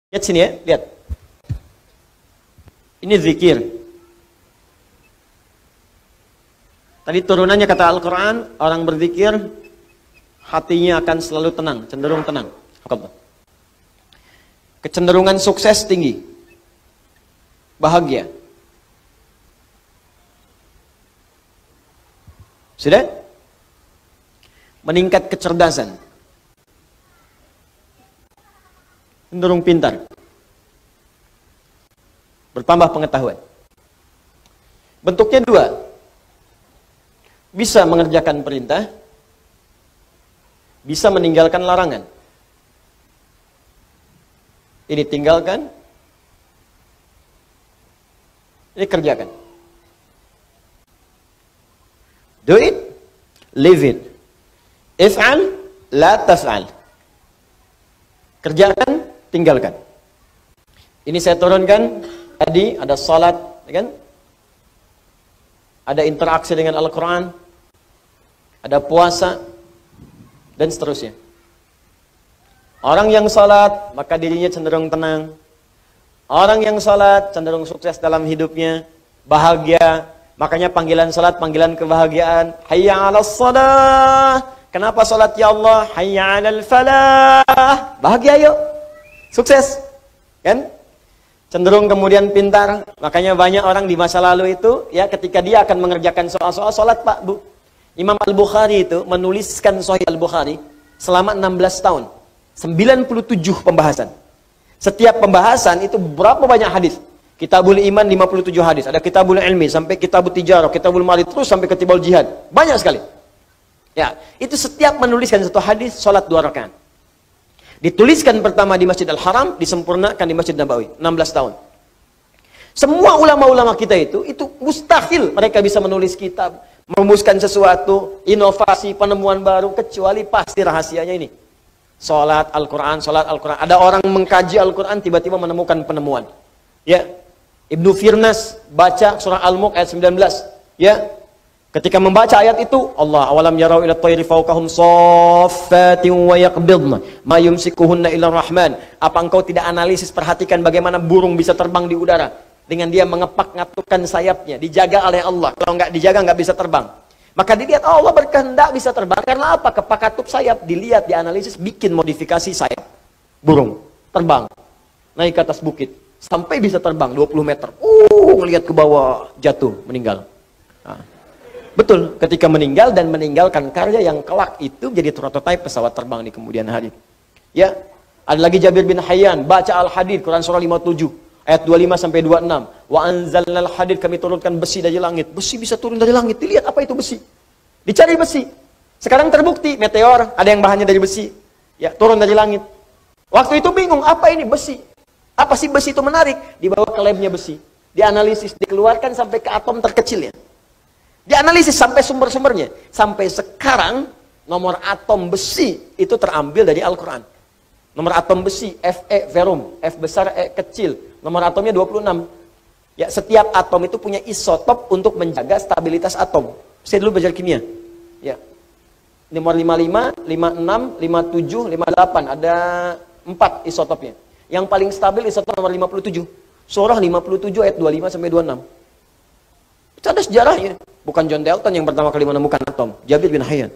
Lihat sini ya, lihat. Ini zikir. Tadi turunannya kata Al-Quran, orang berzikir, hatinya akan selalu tenang, cenderung tenang. Kecenderungan sukses tinggi. Bahagia. Sudah? Meningkat kecerdasan. Cenderung pintar. Bertambah pengetahuan. Bentuknya dua. Bisa mengerjakan perintah, bisa meninggalkan larangan. Ini tinggalkan, ini kerjakan. Do it, live it. If'al, la taf'al. Kerjakan, tinggalkan. Ini saya turunkan, tadi ada salat, kan? Ada interaksi dengan Al-Quran, ada puasa, dan seterusnya. Orang yang salat, maka dirinya cenderung tenang. Orang yang salat, cenderung sukses dalam hidupnya, bahagia. Makanya panggilan salat, panggilan kebahagiaan. Hayya 'alas shalah. Kenapa salat ya Allah? Hayya 'alal falah. Bahagia yuk. Sukses. Kan? Cenderung kemudian pintar. Makanya banyak orang di masa lalu itu, ya ketika dia akan mengerjakan soal-soal salat, Pak, Bu. Imam Al-Bukhari itu menuliskan Sahih Al-Bukhari selama 16 tahun. 97 pembahasan. Setiap pembahasan itu berapa banyak hadis? Kitabul Iman 57 hadis. Ada Kitabul Ilmi sampai Kitabul Tijarah, Kitabul Mali, terus sampai Kitabul Jihad. Banyak sekali. Ya, itu setiap menuliskan satu hadis salat 2 rakaat. Dituliskan pertama di Masjid Al-Haram, disempurnakan di Masjid Nabawi, 16 tahun. Semua ulama-ulama kita itu mustahil mereka bisa menulis kitab, merumuskan sesuatu, inovasi, penemuan baru, kecuali pasti rahasianya ini. Salat Al-Quran, salat Al-Quran. Ada orang mengkaji Al-Quran, tiba-tiba menemukan penemuan. Ya, Ibnu Firnas baca surah Al-Mulk ayat 19. Ya, ketika membaca ayat itu, Allah awalam yarau ila tayri fawqahum saffatin wa yaqbidna ma yumsikuhunna illa rahman. Apa engkau tidak analisis, perhatikan bagaimana burung bisa terbang di udara dengan dia mengepak-ngatukan sayapnya, dijaga oleh Allah. Kalau enggak dijaga enggak bisa terbang. Maka dilihat Allah berkehendak bisa terbang karena apa? Kepak-katup sayap, dilihat, dianalisis, bikin modifikasi sayap burung terbang naik ke atas bukit sampai bisa terbang 20 meter. Ngelihat ke bawah, jatuh, meninggal. Nah. Betul, ketika meninggal dan meninggalkan karya yang kelak itu jadi prototipe pesawat terbang di kemudian hari. Ya, ada lagi Jabir bin Hayyan baca Al-Hadid, Quran surah 57 ayat 25 sampai 26. Wa anzalnal hadid, kami turunkan besi dari langit. Besi bisa turun dari langit. Dilihat apa itu besi. Dicari besi. Sekarang terbukti meteor ada yang bahannya dari besi. Ya, turun dari langit. Waktu itu bingung, apa ini besi? Apa sih besi itu menarik? Dibawa ke labnya besi. Dianalisis, dikeluarkan sampai ke atom terkecilnya. Dianalisis sampai sumber-sumbernya. Sampai sekarang nomor atom besi itu terambil dari Al-Quran. Nomor atom besi Fe verum, F besar E kecil. Nomor atomnya 26. Ya, setiap atom itu punya isotop untuk menjaga stabilitas atom. Saya dulu belajar kimia. Ya. Nomor 55, 56, 57, 58. Ada 4 isotopnya. Yang paling stabil isotop nomor 57. Surah 57 ayat 25 sampai 26. Itu ada sejarahnya. Bukan John Dalton yang pertama kali menemukan atom. Jabir bin Hayyan.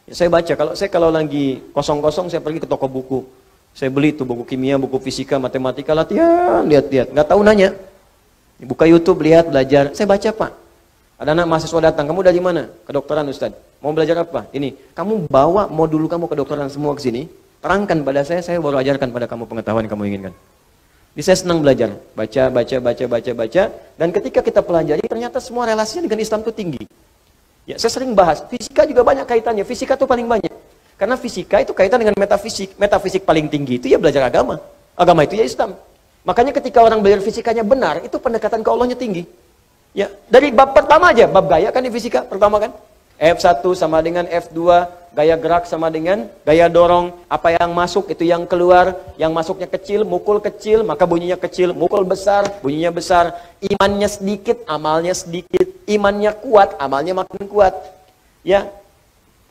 Ya, saya baca, kalau lagi kosong-kosong saya pergi ke toko buku. Saya beli tuh buku kimia, buku fisika, matematika, latihan, lihat-lihat. Nggak tahu nanya. Buka YouTube, lihat, belajar. Saya baca, Pak. Ada anak mahasiswa datang, kamu dari mana? Kedokteran, Ustaz. Mau belajar apa? Ini, kamu bawa modul kamu kedokteran semua ke sini. Terangkan pada saya baru ajarkan pada kamu pengetahuan yang kamu inginkan. Jadi saya senang belajar. Baca. Dan ketika kita pelajari, ternyata semua relasinya dengan Islam itu tinggi. Ya, saya sering bahas. Fisika juga banyak kaitannya. Fisika itu paling banyak. Karena fisika itu kaitan dengan metafisik. Metafisik paling tinggi itu ya belajar agama. Agama itu ya Islam. Makanya ketika orang belajar fisikanya benar, itu pendekatan ke Allahnya tinggi. Ya, dari bab pertama aja, bab gaya kan di fisika pertama kan. F1 sama dengan F2, gaya gerak sama dengan gaya dorong. Apa yang masuk itu yang keluar. Yang masuknya kecil, mukul kecil, maka bunyinya kecil. Mukul besar, bunyinya besar. Imannya sedikit, amalnya sedikit. Imannya kuat, amalnya makin kuat. Ya.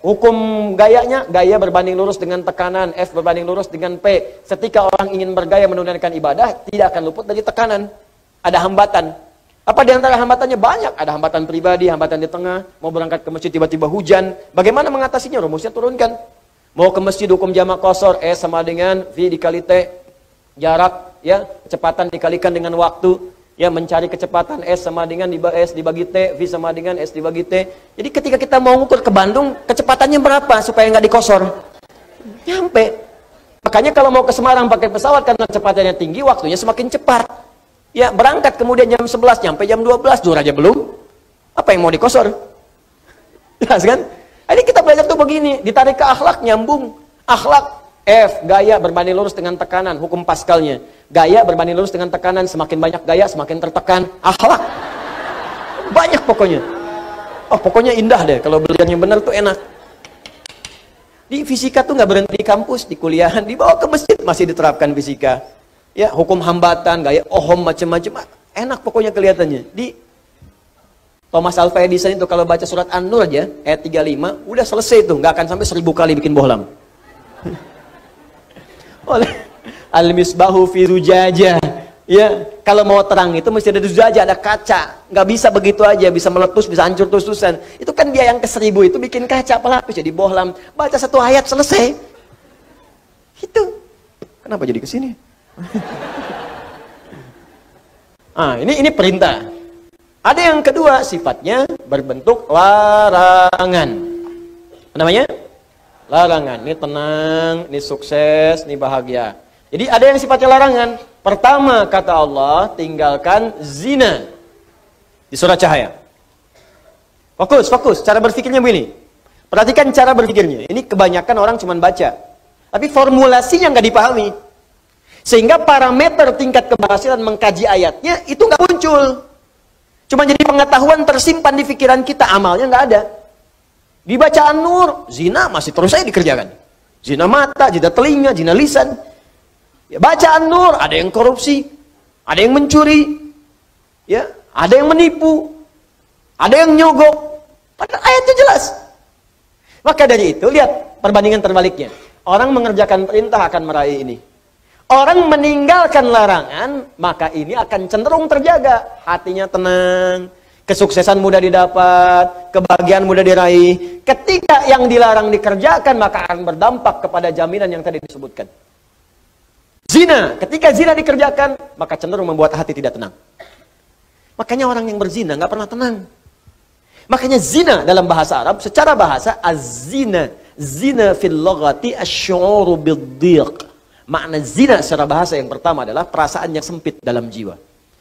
Hukum gayanya, gaya berbanding lurus dengan tekanan, F berbanding lurus dengan P. Ketika orang ingin bergaya menunaikan ibadah, tidak akan luput dari tekanan. Ada hambatan. Apa di antara hambatannya? Banyak. Ada hambatan pribadi, hambatan di tengah, mau berangkat ke masjid tiba-tiba hujan. Bagaimana mengatasinya? Rumusnya turunkan. Mau ke masjid hukum jamak qashar, S sama dengan V dikali T. Jarak, ya, kecepatan dikalikan dengan waktu. Ya, mencari kecepatan S sama dengan S dibagi T, V sama dengan S dibagi T. Jadi ketika kita mau ngukur ke Bandung, kecepatannya berapa supaya nggak dikosor? Nyampe. Makanya kalau mau ke Semarang pakai pesawat karena kecepatannya tinggi, waktunya semakin cepat. Ya, berangkat kemudian jam 11, nyampe jam 12, zuhur aja belum. Apa yang mau dikosor? Jelas kan? Jadi kita belajar tuh begini, ditarik ke akhlak, nyambung. Akhlak, F, gaya berbanding lurus dengan tekanan, hukum Pascalnya. Gaya berbanding lurus dengan tekanan, semakin banyak gaya, semakin tertekan. Akhlak. Banyak pokoknya. Oh, pokoknya indah deh, kalau belajarnya benar tuh enak. Di fisika tuh nggak berhenti di kampus, di kuliahan, dibawa ke masjid, masih diterapkan fisika. Ya, hukum hambatan, gaya Ohm, macam-macam. Enak pokoknya kelihatannya. Di Thomas Alva Edison itu kalau baca surat An-Nur aja, ayat 35, udah selesai tuh, nggak akan sampai 1000 kali bikin bohlam. Oleh Al-Misbahu fi Zujajah. Ya, kalau mau terang itu mesti ada zujajah, ada kaca. Nggak bisa begitu aja, bisa meletus, bisa hancur terus-terusan. Itu kan dia yang ke 1000 itu bikin kaca pelapis jadi bohlam. Baca satu ayat selesai. Itu. Kenapa jadi ke sini? Ini perintah. Ada yang kedua, sifatnya berbentuk larangan. Apa namanya? Larangan. Ini tenang, ini sukses, ini bahagia. Jadi ada yang sifatnya larangan. Pertama kata Allah, tinggalkan zina. Di surah Cahaya. Fokus. Cara berpikirnya begini. Perhatikan cara berpikirnya. Ini kebanyakan orang cuma baca. Tapi formulasinya nggak dipahami. Sehingga parameter tingkat keberhasilan mengkaji ayatnya itu nggak muncul. Cuma jadi pengetahuan tersimpan di pikiran kita, amalnya nggak ada. Di bacaan Nur, zina masih terus saja dikerjakan. Zina mata, zina telinga, zina lisan. Ya, bacaan Nur, ada yang korupsi, ada yang mencuri, ya, ada yang menipu, ada yang nyogok. Padahal ayatnya jelas. Maka dari itu, lihat perbandingan terbaliknya. Orang mengerjakan perintah akan meraih ini. Orang meninggalkan larangan, maka ini akan cenderung terjaga. Hatinya tenang, kesuksesan mudah didapat, kebahagiaan mudah diraih. Ketika yang dilarang dikerjakan, maka akan berdampak kepada jaminan yang tadi disebutkan. Zina, ketika zina dikerjakan, maka cenderung membuat hati tidak tenang. Makanya orang yang berzina nggak pernah tenang. Makanya zina dalam bahasa Arab, secara bahasa, az-zina, zina fil lughati asy-syu'uru bid-dhiq. Makna zina secara bahasa yang pertama adalah perasaan yang sempit dalam jiwa.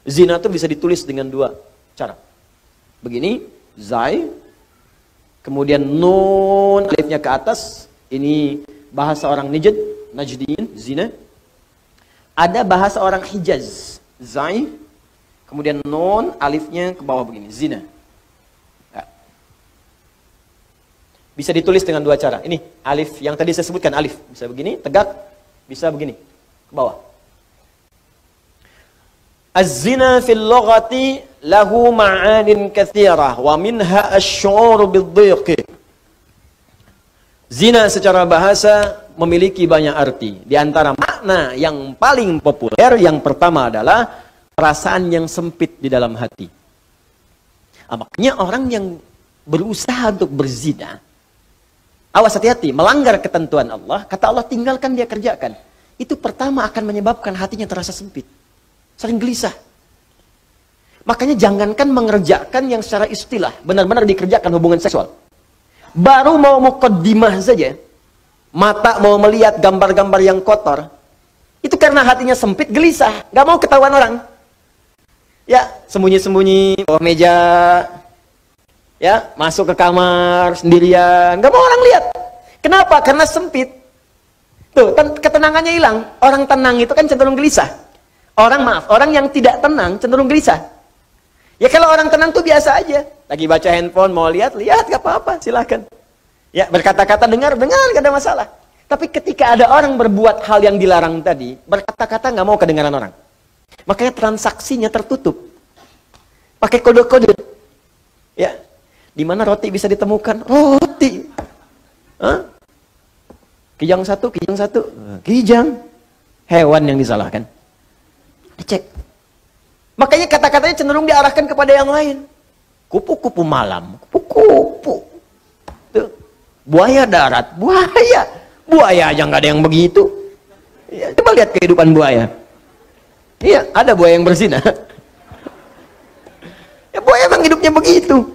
Zina itu bisa ditulis dengan dua cara. Begini, zai, kemudian nun, alifnya ke atas. Ini bahasa orang Najdiyin, zina. Ada bahasa orang Hijaz, zai, kemudian nun, alifnya ke bawah begini, zina. Ya. Bisa ditulis dengan dua cara. Ini alif yang tadi saya sebutkan, alif. Bisa begini, tegak, bisa begini, ke bawah. Az-zina fil lughati lahu ma'anin katsirah wa minha asy-syu'ur bid-dhiq. Zina secara bahasa memiliki banyak arti. Di antara makna yang paling populer, yang pertama adalah perasaan yang sempit di dalam hati. Makanya orang yang berusaha untuk berzina, awas hati-hati, melanggar ketentuan Allah, kata Allah tinggalkan dia kerjakan. Itu pertama akan menyebabkan hatinya terasa sempit. Sering gelisah. Makanya jangankan mengerjakan yang secara istilah, benar-benar dikerjakan hubungan seksual. Baru mau muqaddimah saja, mata mau melihat gambar-gambar yang kotor, itu karena hatinya sempit, gelisah, gak mau ketahuan orang. Ya, sembunyi-sembunyi bawah meja, ya, masuk ke kamar sendirian, gak mau orang lihat. Kenapa? Karena sempit. Tuh, ketenangannya hilang. Orang tenang itu kan cenderung gelisah. Orang yang tidak tenang cenderung gelisah. Ya kalau orang tenang tuh biasa aja. Lagi baca handphone, mau lihat, gak apa-apa, silahkan. Ya, berkata-kata, dengar, gak ada masalah. Tapi ketika ada orang berbuat hal yang dilarang tadi, berkata-kata gak mau kedengaran orang. Makanya transaksinya tertutup. Pakai kode-kode. Ya, di mana roti bisa ditemukan? Roti. Hah? Kijang satu. Kijang. Hewan yang disalahkan. Dicek. Makanya kata-katanya cenderung diarahkan kepada yang lain. Kupu-kupu malam. Kupu-kupu. Tuh. Buaya darat. Buaya. Buaya aja nggak ada yang begitu. Ya, coba lihat kehidupan buaya. Iya, ada buaya yang berzina. Ya, buaya emang hidupnya begitu.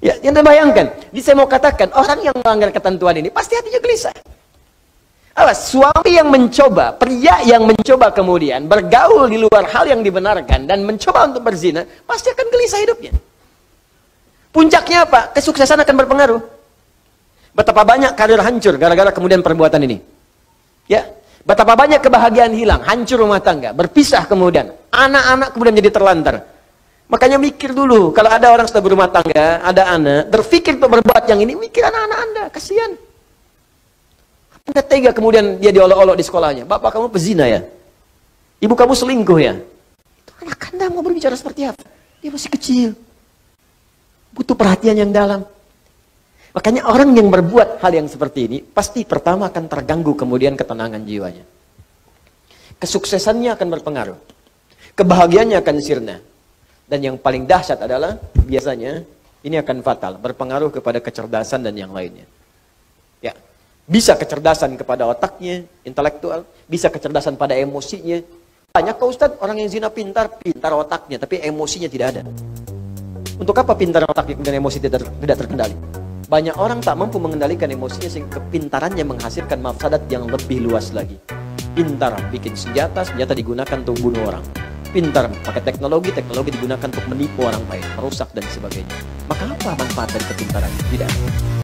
Ya, yang terbayangkan. Jadi saya mau katakan, orang yang melanggar ketentuan ini pasti hatinya gelisah. Awas, suami yang mencoba, pria yang mencoba kemudian bergaul di luar hal yang dibenarkan dan mencoba untuk berzina, pasti akan gelisah hidupnya. Puncaknya apa? Kesuksesan akan berpengaruh. Betapa banyak karir hancur gara-gara kemudian perbuatan ini. Ya, betapa banyak kebahagiaan hilang, hancur rumah tangga, berpisah kemudian, anak-anak kemudian jadi terlantar. Makanya mikir dulu, kalau ada orang sudah berumah tangga, ada anak, berpikir untuk berbuat yang ini, mikir anak-anak Anda, kasihan. Anda tega kemudian dia diolok-olok di sekolahnya. Bapak kamu pezina ya? Ibu kamu selingkuh ya? Itu anak Anda mau berbicara seperti apa? Dia masih kecil. Butuh perhatian yang dalam. Makanya orang yang berbuat hal yang seperti ini, pasti pertama akan terganggu kemudian ketenangan jiwanya. Kesuksesannya akan berpengaruh. Kebahagiaannya akan sirna. Dan yang paling dahsyat adalah, biasanya, ini akan fatal. Berpengaruh kepada kecerdasan dan yang lainnya. Ya. Bisa kecerdasan kepada otaknya, intelektual. Bisa kecerdasan pada emosinya. Banyak kok Ustadz, orang yang zina pintar otaknya, tapi emosinya tidak ada. Untuk apa pintar otaknya dan emosi tidak terkendali? Banyak orang tak mampu mengendalikan emosinya sehingga kepintarannya menghasilkan mafsadat yang lebih luas lagi. Pintar bikin senjata digunakan untuk bunuh orang. Pintar pakai teknologi digunakan untuk menipu orang lain, merusak dan sebagainya. Maka apa manfaat dari kepintaran? Tidak ada.